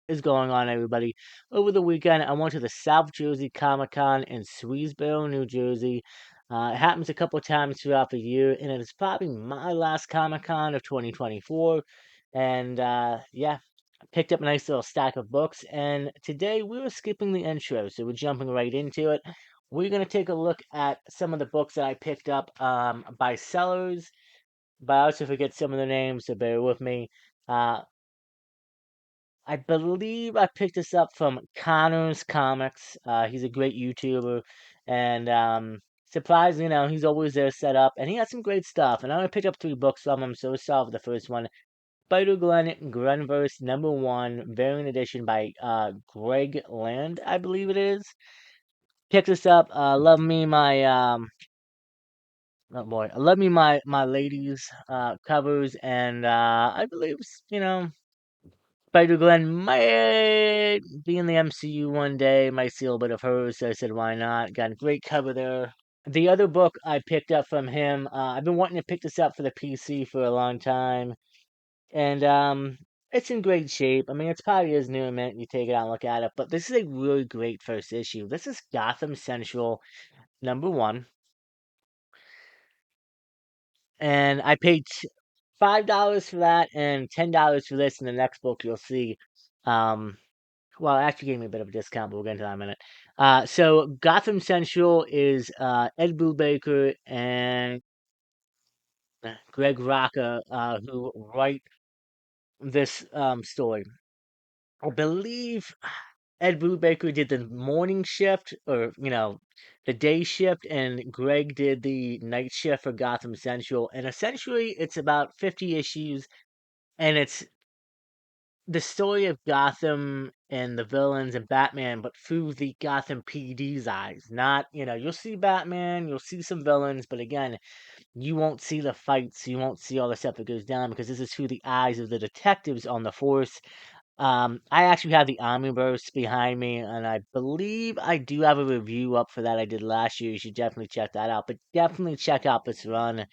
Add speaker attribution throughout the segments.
Speaker 1: is going on, everybody? Over the weekend, I went to the South Jersey Comic Con in Swedesboro, New Jersey. It happens a couple times throughout the year, and it is probably my last Comic Con of 2024. And yeah, I picked up a nice little stack of books. And today we were skipping the intro, so we're jumping right into it. We're going to take a look at some of the books that I picked up by sellers, but I also forget some of the names, so bear with me. Uh, I believe I picked this up from Connor's Comics. He's a great YouTuber, and surprisingly, he's always there set up, and he has some great stuff. And I only picked up 3 books from him, so we'll start with the first one. Spider-Gwen Grenverse #1 variant edition by Greg Land, I believe it is. Picked this up. Love me my oh boy, I love me my ladies covers, and I believe Spider-Gwen might be in the MCU one day, might see a little bit of her, so I said, why not? Got a great cover there. The other book I picked up from him, I've been wanting to pick this up for the PC for a long time, and it's in great shape. I mean, it's probably is new mint. You take it out and look at it, but this is a really great first issue. This is Gotham Central #1, and I paid $5 for that and $10 for this. In the next book, you'll see. Um, Well, it actually gave me a bit of a discount, but we'll get into that in a minute. So Gotham Central is Ed Brubaker and Greg Rucka who write this story. I believe Ed Brubaker did the morning shift, or the day shift, and Greg did the night shift for Gotham Central. And essentially, it's about 50 issues, and it's the story of Gotham and the villains and Batman, but through the Gotham PD's eyes. Not, you'll see Batman, you'll see some villains, but again, you won't see the fights, you won't see all the stuff that goes down because this is through the eyes of the detectives on the force. I actually have the Omniverse behind me, and I believe I do have a review up for that I did last year. You should definitely check that out. But definitely check out this run.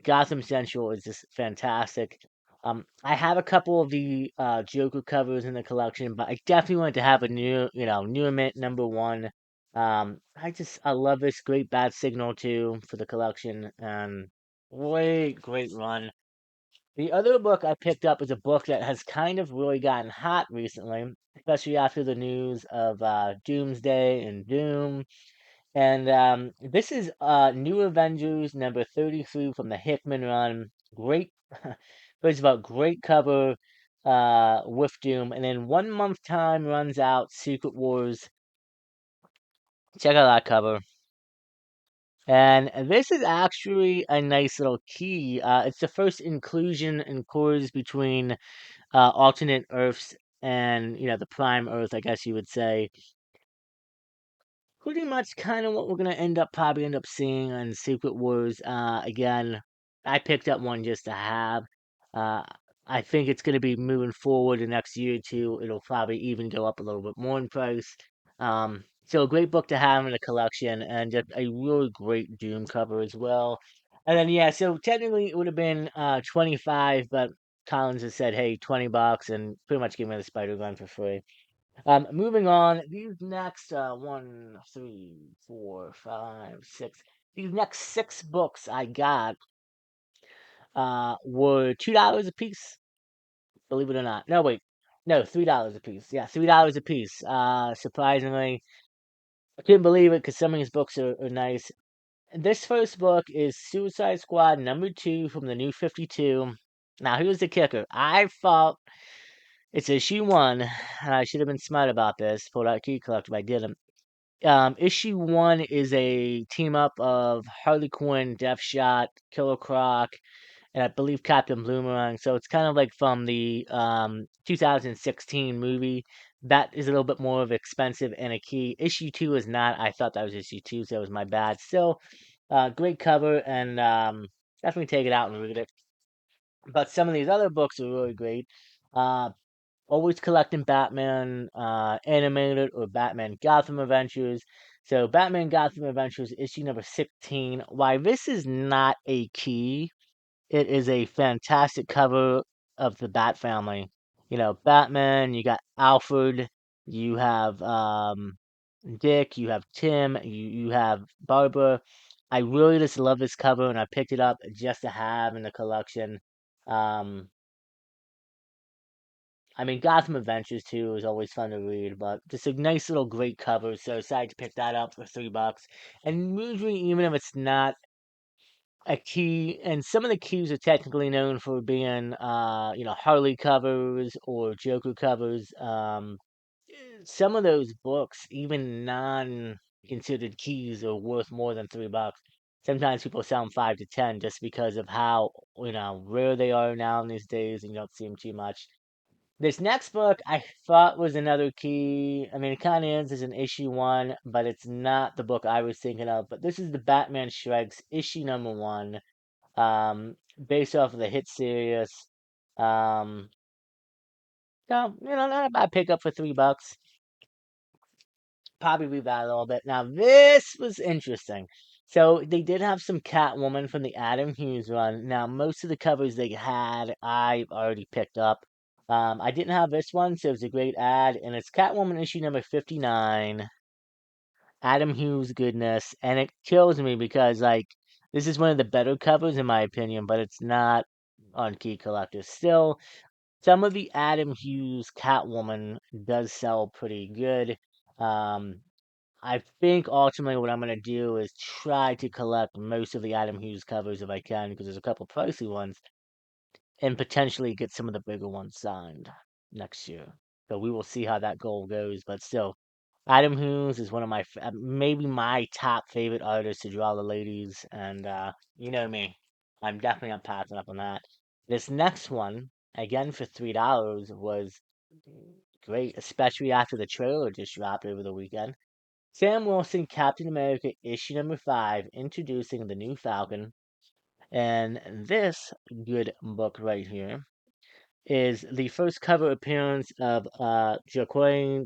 Speaker 1: Gotham Central is just fantastic. I have a couple of the Joker covers in the collection, but I definitely wanted to have a new mint #1. I love this great bad signal too for the collection, and great run. The other book I picked up is a book that has kind of really gotten hot recently, especially after the news of Doomsday and Doom. And this is New Avengers #33 from the Hickman run. Great, first of all, great cover with Doom. And then 1 month time runs out Secret Wars. Check out that cover. And this is actually a nice little key. It's the first inclusion in cores between alternate Earths and the Prime Earth, I guess you would say. Pretty much kind of what we're gonna probably end up seeing on Secret Wars. Again, I picked up one just to have. Uh, I think it's gonna be moving forward the next year or two. It'll probably even go up a little bit more in price. So a great book to have in the collection, and just a really great Doom cover as well. And then yeah, so technically it would have been 25, but Collins has said, hey, $20, and pretty much gave me the Spider-Gwen for free. Moving on, these next 6. These next 6 books I got were $2 a piece. Believe it or not. No, wait, no, $3 a piece. Yeah, $3 a piece. Surprisingly, I couldn't believe it because some of these books are nice. This first book is Suicide Squad #2 from the New 52. Now, here's the kicker. I thought it's issue 1, and I should have been smart about this. Pulled out Key Collector, but I didn't. Issue 1 is a team up of Harley Quinn, Deathshot, Killer Croc, and I believe Captain Boomerang. So it's kind of like from the 2016 movie. That is a little bit more of expensive and a key. Issue 2 is not. I thought that was issue 2, so it was my bad. Still, great cover, and definitely take it out and read it. But some of these other books are really great. Uh, Always collecting Batman animated or Batman Gotham Adventures. So Batman Gotham Adventures issue #16. Why this is not a key, it is a fantastic cover of the Bat family. Batman, you got Alfred, you have Dick, you have Tim, you have Barbara. I really just love this cover, and I picked it up just to have in the collection. Um, I mean, Gotham Adventures too is always fun to read, but just a nice little great cover. So I decided to pick that up for $3. And usually, even if it's not a key, and some of the keys are technically known for being, Harley covers or Joker covers. Some of those books, even non-considered keys, are worth more than $3. Sometimes people sell them 5 to 10 just because of how rare they are now in these days, and you don't see them too much. This next book I thought was another key. I mean, it kind of ends as an issue one, but it's not the book I was thinking of. But this is the Batman Shrugs issue number one, based off of the hit series. Um, so, not a bad pickup for $3. Probably read that a little bit. Now, this was interesting. So they did have some Catwoman from the Adam Hughes run. Now, most of the covers they had, I've already picked up. I didn't have this one, so it was a great ad, and it's Catwoman issue number 59, Adam Hughes goodness, and it kills me because like this is one of the better covers in my opinion, but it's not on Key Collector. Still, some of the Adam Hughes Catwoman does sell pretty good. Um, I think ultimately what I'm gonna do is try to collect most of the Adam Hughes covers if I can, because there's a couple pricey ones, and potentially get some of the bigger ones signed next year. So we will see how that goal goes. But still, Adam Hughes is one of maybe my top favorite artists to draw the ladies, and you know me, I'm definitely not passing up on that. This next one, again for $3, was great, especially after the trailer just dropped over the weekend. Sam Wilson, Captain America, issue number 5, introducing the new Falcon. And this good book right here is the first cover appearance of Jaqual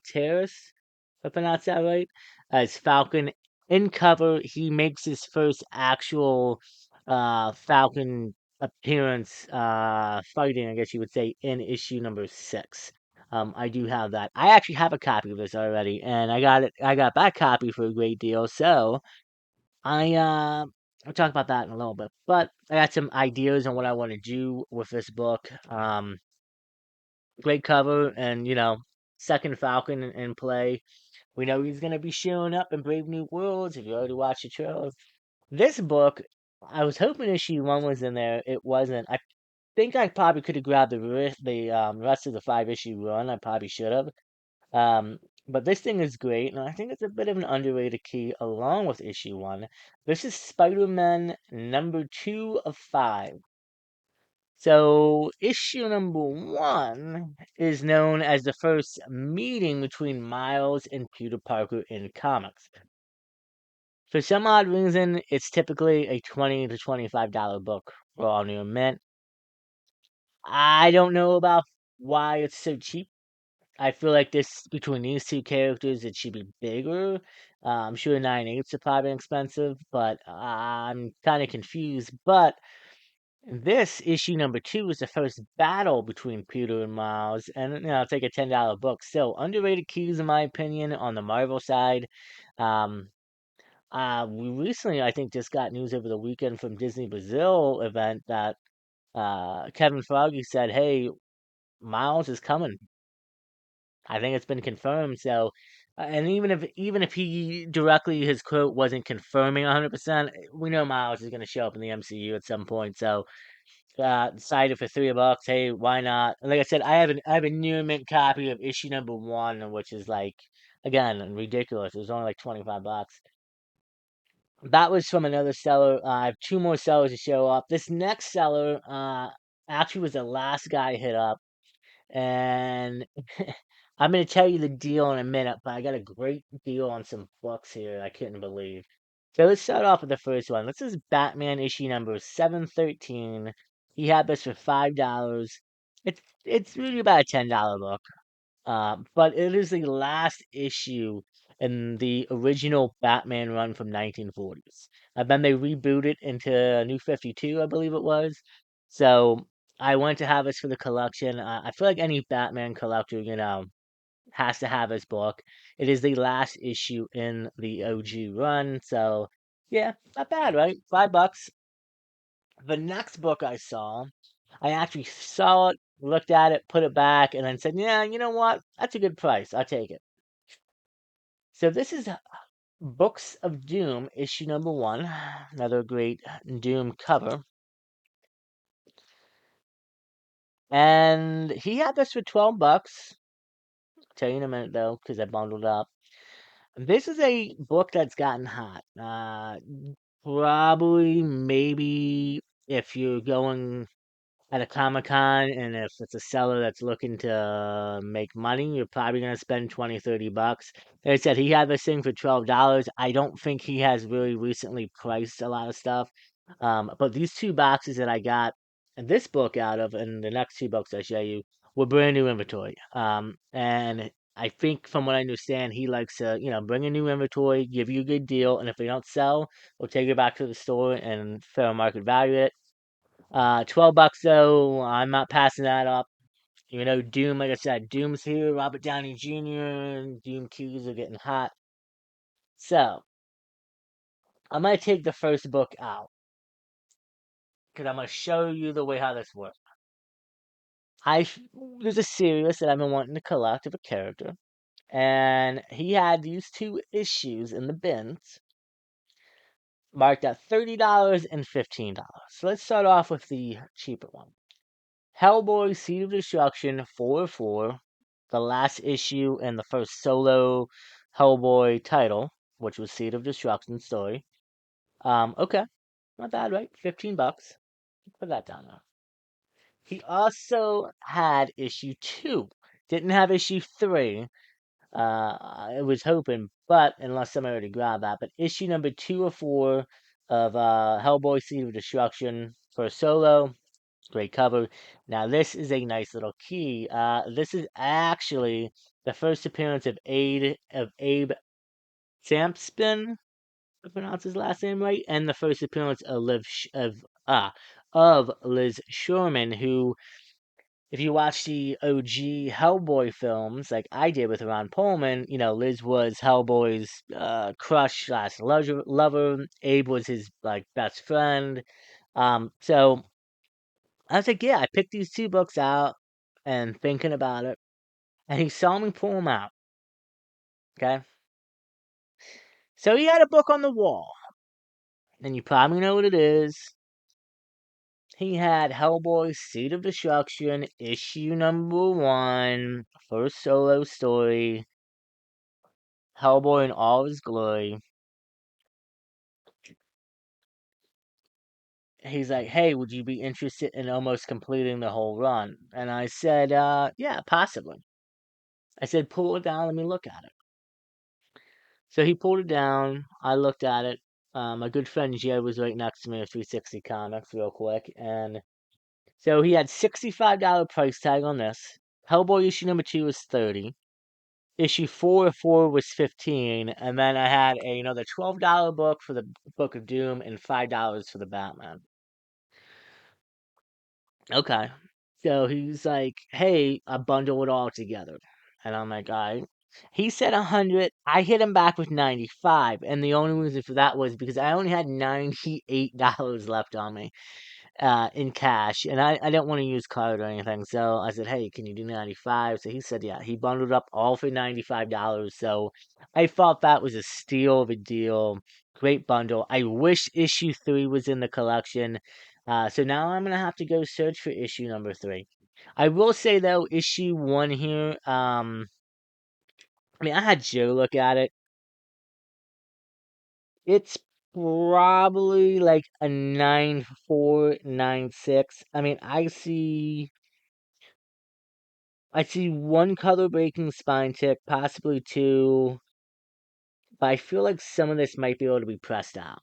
Speaker 1: Terrace, if I pronounce that right, as Falcon. In cover, he makes his first actual Falcon appearance, fighting, I guess you would say, in issue number 6. I do have that. I actually have a copy of this already, and I got it. I got that copy for a great deal. So I'll talk about that in a little bit. But I got some ideas on what I want to do with this book. Great cover, and second Falcon in play. We know he's gonna be showing up in Brave New Worlds. If you already watched the trailer, this book, I was hoping issue one was in there. It wasn't. I think I probably could have grabbed the rest of the 5 issue run. I probably should have. Um, but this thing is great, and I think it's a bit of an underrated key along with issue one. This is Spider-Man number 2 of 5. So, issue number 1 is known as the first meeting between Miles and Peter Parker in comics. For some odd reason, it's typically a $20 to $25 book for all new mint. I don't know about why it's so cheap. I feel like this between these two characters, it should be bigger. I'm sure 9/8 are probably expensive, but I'm kind of confused. But this issue number 2 is the first battle between Peter and Miles, and it's like a $10 book. Still underrated keys in my opinion on the Marvel side. Um, we recently, I think, just got news over the weekend from Disney Brazil event that Kevin Feige said, "Hey, Miles is coming." I think it's been confirmed. So, and even if he directly his quote wasn't confirming 100%, we know Miles is going to show up in the MCU at some point. So, decided for $3. Hey, why not? And like I said, I have a near mint copy of issue number 1, which is like again ridiculous. It was only like $25. That was from another seller. I have two more sellers to show up. This next seller actually was the last guy hit up, and I'm gonna tell you the deal in a minute, but I got a great deal on some books here I couldn't believe. So let's start off with the first one. This is Batman issue number 713. He had this for $5. It's really about a $10 book. But it is the last issue in the original Batman run from 1940s. And then they rebooted into New 52, I believe it was. So I want to have this for the collection. I feel like any Batman collector, has to have his book. It is the last issue in the OG run, so yeah, not bad, right? $5. The next book I saw, I actually saw it, looked at it, put it back, and then said, "Yeah, you know what? That's a good price. I'll take it." So this is Books of Doom, issue number one. Another great Doom cover. And he had this for $12. I'll tell you in a minute though, because I bundled up. This is a book that's gotten hot. Probably, maybe if you're going at a Comic-Con and if it's a seller that's looking to make money, you're probably going to spend 20, $30. Like I said, he had this thing for $12. I don't think he has really recently priced a lot of stuff. But these two boxes that I got this book out of, and the next two books I show you, were brand new inventory. And I think from what I understand, he likes to, bring a new inventory, give you a good deal, and if they don't sell, we'll take it back to the store and fair market value it. $12 though, I'm not passing that up. Doom, like I said, Doom's here, Robert Downey Jr., and Doom keys are getting hot. So, I'm going to take the first book out, because I'm going to show you the way how this works. There's a series that I've been wanting to collect of a character, and he had these two issues in the bins, marked at $30 and $15. So let's start off with the cheaper one. Hellboy Seed of Destruction 4-4, the last issue and the first solo Hellboy title, which was Seed of Destruction story. Okay, not bad, right? $15. Put that down there. He also had issue 2. Didn't have issue 3. I was hoping, but unless somebody already grabbed that. But issue number 2 or 4 of Hellboy Seed of Destruction for solo. Great cover. Now this is a nice little key. This is actually the first appearance of Abe Sampson, if I pronounce his last name right, and the first appearance of Liz Sherman, who, if you watch the OG Hellboy films, like I did with Ron Perlman, Liz was Hellboy's crush slash lover. Abe was his best friend. So I was like, yeah, I picked these two books out and thinking about it, and he saw me pull them out. Okay, so he had a book on the wall, and you probably know what it is. He had Hellboy Seed of Destruction, issue number 1, first solo story, Hellboy in all his glory. He's like, hey, would you be interested in almost completing the whole run? And I said, yeah, possibly. I said, pull it down, let me look at it. So he pulled it down. I looked at it. My good friend Jay was right next to me at 360 Comics, real quick, and so he had $65 price tag on this. Hellboy issue number 2 was 30. Issue 4 was 15, and then I had another $12 book for the Book of Doom and $5 for the Batman. Okay. So he's like, hey, I bundle it all together. And I'm like, all right. He said 100. I hit him back with 95. And the only reason for that was because I only had $98 left on me in cash. And I didn't want to use card or anything. So I said, hey, can you do 95? So he said, yeah. He bundled up all for $95. So I thought that was a steal of a deal. Great bundle. I wish issue 3 was in the collection. So now I'm gonna have to go search for issue number 3. I will say though, issue 1 here, I mean, I had Joe look at it. It's probably like a 9.4, 9.6. I mean, I see one color breaking spine tick, possibly two, but I feel like some of this might be able to be pressed out.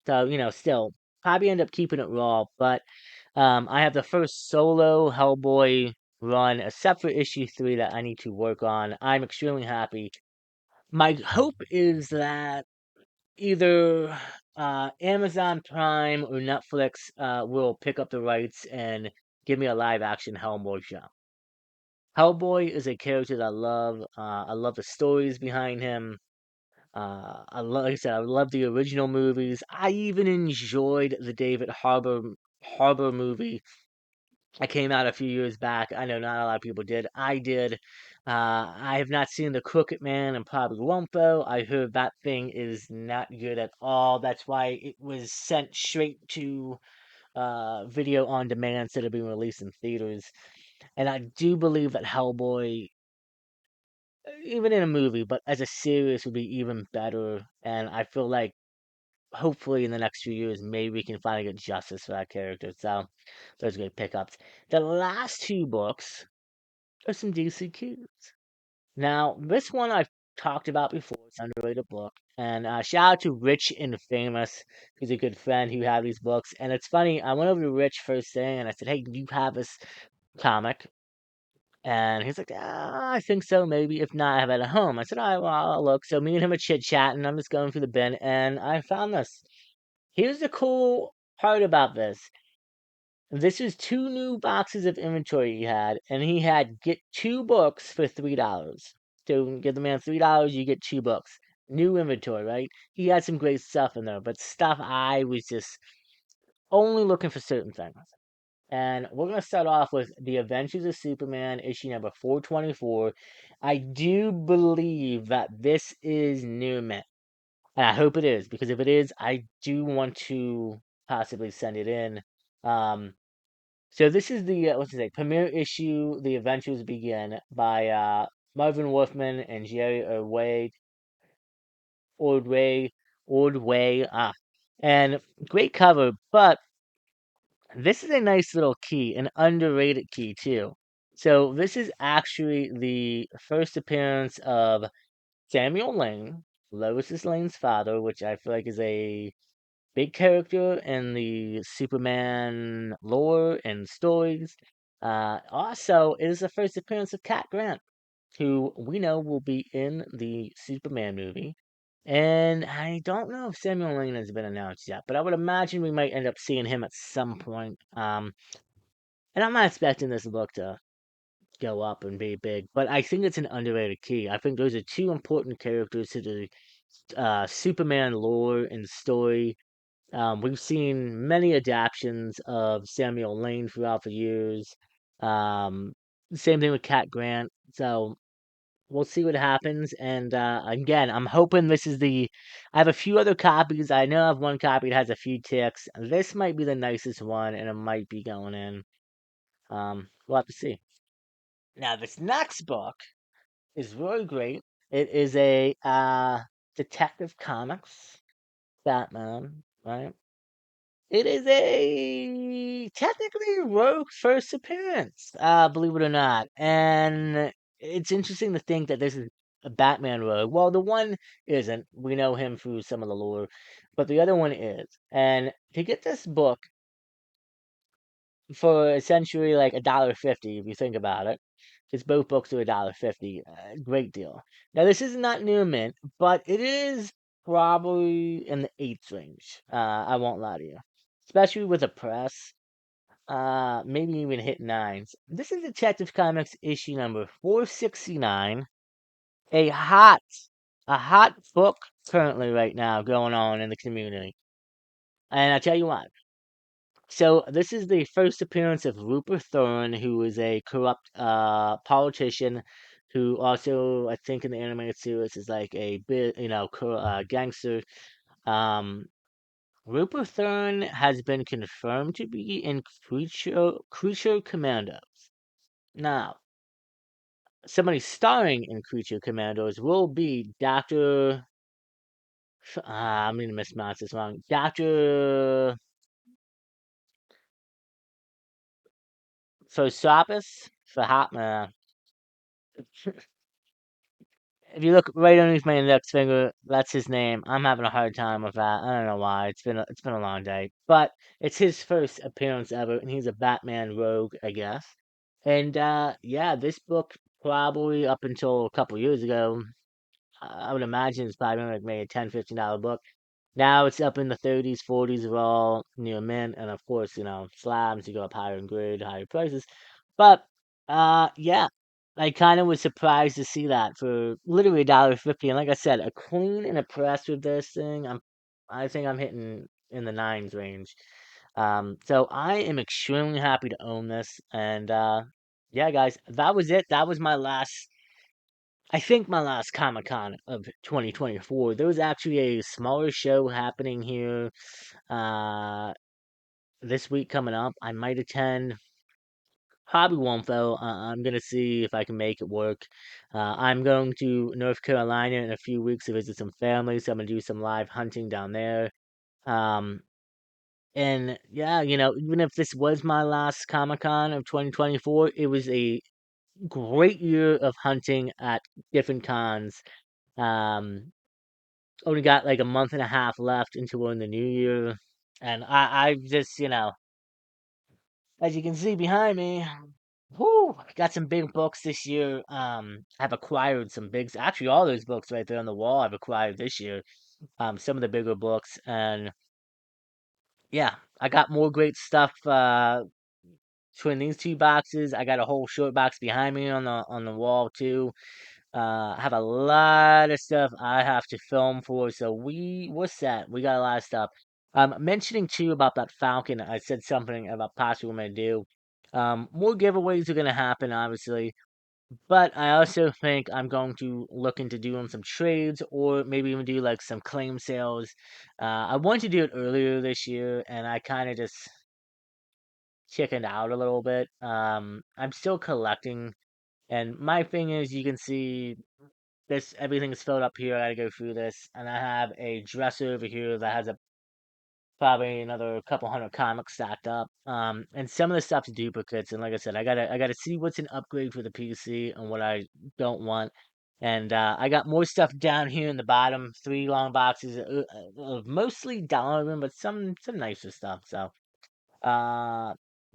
Speaker 1: So, still, probably end up keeping it raw, but I have the first solo Hellboy run, except for issue 3 that I need to work on. I'm extremely happy. My hope is that either Amazon Prime or Netflix will pick up the rights and give me a live action Hellboy show. Hellboy is a character that I love. I love the stories behind him. Like I said, I love the original movies. I even enjoyed the David Harbour movie. I came out a few years back. I know not a lot of people did. I did. I have not seen The Crooked Man and probably won't though. I heard that thing is not good at all. That's why it was sent straight to video on demand instead of being released in theaters. And I do believe that Hellboy, even in a movie, but as a series, would be even better. And I feel like hopefully in the next few years, maybe we can finally get justice for that character. So those are great pickups. The last two books are some DC Qs. Now, this one I've talked about before. It's an underrated book. And shout out to Rich and Famous, who's a good friend who had these books. And it's funny, I went over to Rich first thing and I said, hey, do you have this comic? And he's like, I think so, maybe. If not, I have it at home. I said, all right, well, I'll look. So me and him are chit chatting. I'm just going through the bin and I found this. Here's the cool part about this. This is two new boxes of inventory he had, and he had get two books for $3. So give the man $3, you get two books. New inventory, right? He had some great stuff in there, but stuff I was just only looking for certain things. And we're going to start off with The Adventures of Superman, issue number 424. I do believe that this is new mint. And I hope it is, because if it is, I do want to possibly send it in. So this is the, what's it say, premiere issue, The Adventures Begin, by Marvin Wolfman and Jerry Ordway, and great cover, but this is a nice little key, an underrated key too. So this is actually the first appearance of Samuel Lane, Lois Lane's father, which I feel like is a big character in the Superman lore and stories. Also, it is the first appearance of Cat Grant, who we know will be in the Superman movie. And I don't know if Samuel Lane has been announced yet, but I would imagine we might end up seeing him at some point. And I'm not expecting this book to go up and be big, but I think it's an underrated key. I think those are two important characters to the Superman lore and story. We've seen many adaptations of Samuel Lane throughout the years. Um, Same thing with Cat Grant. So we'll see what happens. And again, I'm hoping this is the. I have a few other copies. I know I have one copy that has a few ticks. This might be the nicest one, and it might be going in. We'll have to see. Now, this next book is really great. It is a Detective Comics Batman, right? It is a technically Rogue first appearance, believe it or not. And it's interesting to think that this is a Batman Rogue. Well, the one isn't. We know him through some of the lore, but the other one is. And to get this book for essentially like $1.50, if you think about it, because both books are $1.50, great deal. Now, this is not near mint, but it is probably in the eights range. I won't lie to you, especially with the press. Maybe even hit nines. This is Detective Comics issue number 469. A hot, a hot book currently right now going on in the community. And I'll tell you what. So this is the first appearance of Rupert Thorne, who is a corrupt politician, who also I think in the animated series is like a bit, gangster. Um, Rupert Thorne has been confirmed to be in Creature Commandos. Now, somebody starring in Creature Commandos will be Doctor. I'm gonna mispronounce this wrong. Doctor Phosopis for Hotman. If you look right underneath my index finger, that's his name. I'm having a hard time with that. I don't know why. It's been a long day, but it's his first appearance ever, and he's a Batman rogue, I guess. And yeah, this book probably up until a couple years ago, I would imagine it's probably like maybe a $10, $15 book. Now it's up in the 30s, 40s are all near mint, and of course, slabs you go up higher in grade, higher prices. But yeah, I kind of was surprised to see that for literally $1.50. And like I said, a clean and a press with this thing, I think I'm hitting in the nines range. So I am extremely happy to own this. And yeah, guys, that was it. That was my last, I think my last Comic Con of 2024. There was actually a smaller show happening here uh this week coming up. I might attend. Probably won't though. I'm gonna see if I can make it work. I'm going to North Carolina in a few weeks to visit some family, so I'm gonna do some live hunting down there. Um, and yeah, even if this was my last Comic Con of 2024, it was a great year of hunting at different cons. Um, Only got like a month and a half left until we're in the new year, and I just as you can see behind me, whoo, got some big books this year. I've acquired some big, actually all those books right there on the wall I've acquired this year. Some of the bigger books, and yeah, I got more great stuff. Between these two boxes, I got a whole short box behind me on the wall too. I have a lot of stuff I have to film for, so we're set. We got a lot of stuff. Mentioning too about that Falcon, I said something about possibly what I'm gonna do. More giveaways are gonna happen, obviously, but I also think I'm going to look into doing some trades or maybe even do like some claim sales. I wanted to do it earlier this year, and I kind of just chickened out a little bit. I'm still collecting, and my thing is, you can see this everything is filled up here. I gotta go through this, and I have a dresser over here that has a probably another couple hundred comics stacked up. And some of the stuff's duplicates, and like I said, I gotta see what's an upgrade for the PC and what I don't want. And I got more stuff down here in the bottom, three long boxes of mostly dollar room, but some nicer stuff. So uh,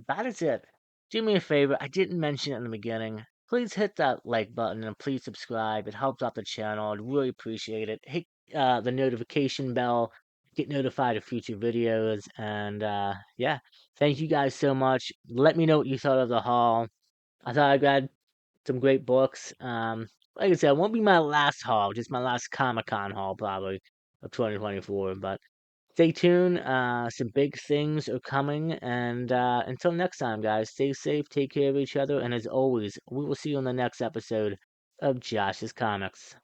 Speaker 1: that is it. Do me a favor, I didn't mention it in the beginning. Please hit that like button and please subscribe. It helps out the channel. I'd really appreciate it. Hit the notification bell, get notified of future videos, and yeah, thank you guys so much. Let me know what you thought of the haul. I thought I got some great books. Like I said, it won't be my last haul, just my last Comic Con haul probably of 2024, but. Stay tuned. Some big things are coming. And until next time, guys, stay safe, take care of each other. And as always, we will see you on the next episode of Josh's Comics.